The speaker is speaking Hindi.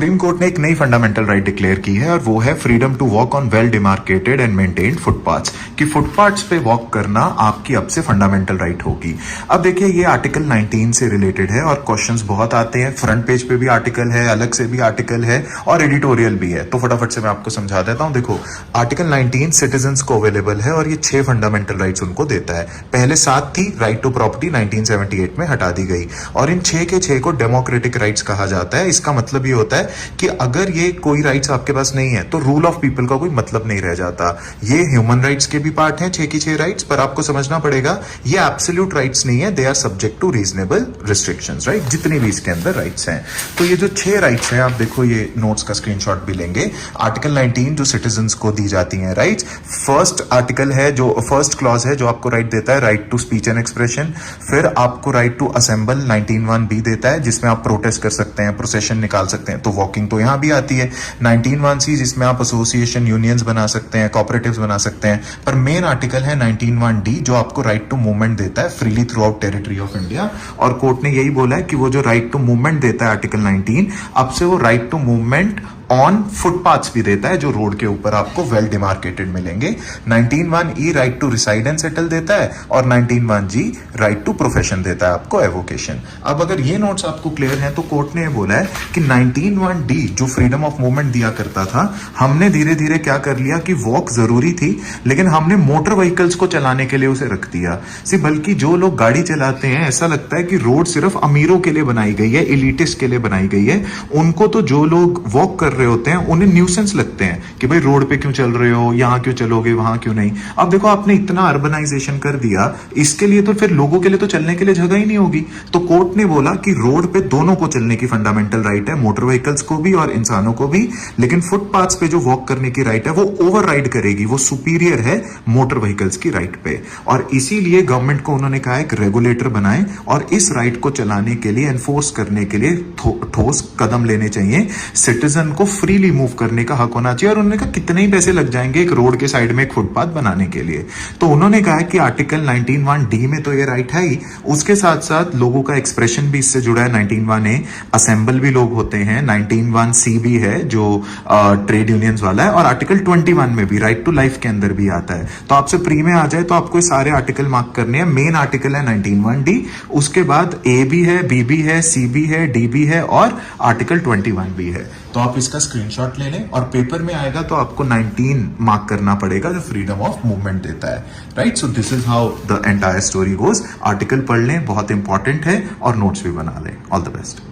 सुप्रीम कोर्ट ने एक नई फंडामेंटल राइट डिक्लेयर की है और वो है freedom to walk on well demarcated and maintained footpaths. कि फुटपाथ्स पे वॉक करना आपकी अब से फंडामेंटल राइट होगी। अब देखिए ये आर्टिकल 19 से रिलेटेड है और क्वेश्चंस बहुत आते हैं। फ्रंट पेज पे भी आर्टिकल है, अलग से भी आर्टिकल है और एडिटोरियल भी है। तो फटाफट से मैं आपको समझा देता हूं। देखो आर्टिकल 19 सिटीजन्स को अवेलेबल है और ये 6 फंडामेंटल राइट्स उनको देता है। पहले 7 थी, राइट टू प्रॉपर्टी 1978 में हटा दी गई और इन 6 के 6 को डेमोक्रेटिक राइट्स कहा जाता है। इसका मतलब ये होता है कि अगर ये कोई राइट्स आपके पास नहीं है तो रूल ऑफ पीपल का कोई मतलब नहीं रह जाता। ये ह्यूमन राइट्स के भी पार्ट हैं 6 की 6 राइट्स, पर आपको समझना पड़ेगा ये एब्सोल्यूट राइट्स नहीं है, they are subject to reasonable restrictions, right, जितनी भी इसके अंदर राइट्स हैं। तो ये जो 6 राइट्स हैं, आप देखो ये नोट्स का स्क्रीनशॉट भी लेंगे। आर्टिकल 19 जो सिटीजन्स को दी जाती हैं राइट्स, फर्स्ट आर्टिकल है जो फर्स्ट क्लॉज है जो आपको राइट देता है right to speech and expression. फिर आपको राइट टू असेंबल 19(1)(b देता है जिसमें आप प्रोटेस्ट कर सकते हैं, प्रोसेशन निकाल सकते हैं, तो वॉकिंग तो यहां भी आती है। 19(1)(c) जिसमें आप एसोसिएशन यूनियंस बना सकते हैं, कोऑपरेटिव्स बना सकते हैं। पर मेन आर्टिकल है 19(1)(d) जो आपको राइट टू मूवमेंट देता है freely through out territory of India. और कोर्ट ने यही बोला है कि वो जो राइट टू मूवमेंट देता है आर्टिकल 19, अब से वो right to movement on footpaths भी देता है जो रोड के ऊपर आपको वेल डिमार्केटेड मिलेंगे। 19(1)(e) right to reside and settle देता है और 19(1)(g) राइट टू प्रोफेशन देता है आपको, एवोकेशन। अब अगर ये नोट्स आपको क्लियर हैं तो कोर्ट ने बोला है कि 19(1)(d) जो फ्रीडम ऑफ मूवमेंट दिया करता था, हमने धीरे धीरे क्या कर लिया कि वॉक जरूरी थी लेकिन हमने मोटर व्हीकल्स को चलाने के लिए उसे रख दिया। बल्कि जो लोग गाड़ी चलाते हैं ऐसा लगता है कि रोड सिर्फ अमीरों के लिए बनाई गई है, एलिटिस्ट के लिए बनाई गई है। उनको तो जो लोग वॉक कर रहे होते हैं उन्हें न्यूसेंस लगते हैं कि भाई रोड पे क्यों चल रहे हो, यहां क्यों चलोगे, वहां क्यों नहीं। अब देखो आपने इतना अर्बनाइजेशन कर दिया, इसके लिए तो फिर लोगों के लिए तो चलने के लिए जगह ही नहीं होगी। तो कोर्ट ने बोला कि रोड पे दोनों को चलने की फंडामेंटल राइट है, मोटर व्हीकल्स को भी और इंसानों को भी, लेकिन फुटपाथ्स पे जो वॉक करने की राइट है वो ओवर राइड करेगी, वो सुपीरियर है मोटर व्हीकल्स की राइट पे। और इसीलिए गवर्नमेंट को उन्होंने कहा एक रेगुलेटर बनाए और इस राइट को चलाने के लिए, एनफोर्स करने के लिए ठोस कदम लेने चाहिए। सिटीजन को फ्रीली मूव करने का हक होना चाहिए। और उन्होंने कहा कितने ही पैसे लग जाएंगे एक रोड के साइड में एक फुटपाथ बनाने के लिए। तो उन्होंने कहा कि आर्टिकल 19(1)(d) में तो ये राइट है ही, उसके साथ साथ लोगों का एक्सप्रेशन भी इससे जुड़ा है। 19(1)(a) असेंबल भी लोग होते हैं, 19(1)(c) भी है जो ट्रेड यूनियंस वाला है, और आर्टिकल 21 में भी राइट टू लाइफ के अंदर भी आता है। तो आपसे प्री में आ जाए तो आपको सारे आर्टिकल मार्क करने हैं। मेन आर्टिकल है 19(1)(d), उसके बाद ए भी है, बी भी है, सी भी है, डी भी है और आर्टिकल 21 भी है। तो आप इसका स्क्रीनशॉट ले लें और पेपर में आएगा तो आपको 19 मार्क करना पड़ेगा जो फ्रीडम ऑफ मूवमेंट देता है, right. So this is how the entire story goes. Article पढ़ लें, बहुत इंपॉर्टेंट है, और नोट्स भी बना लें। All the best.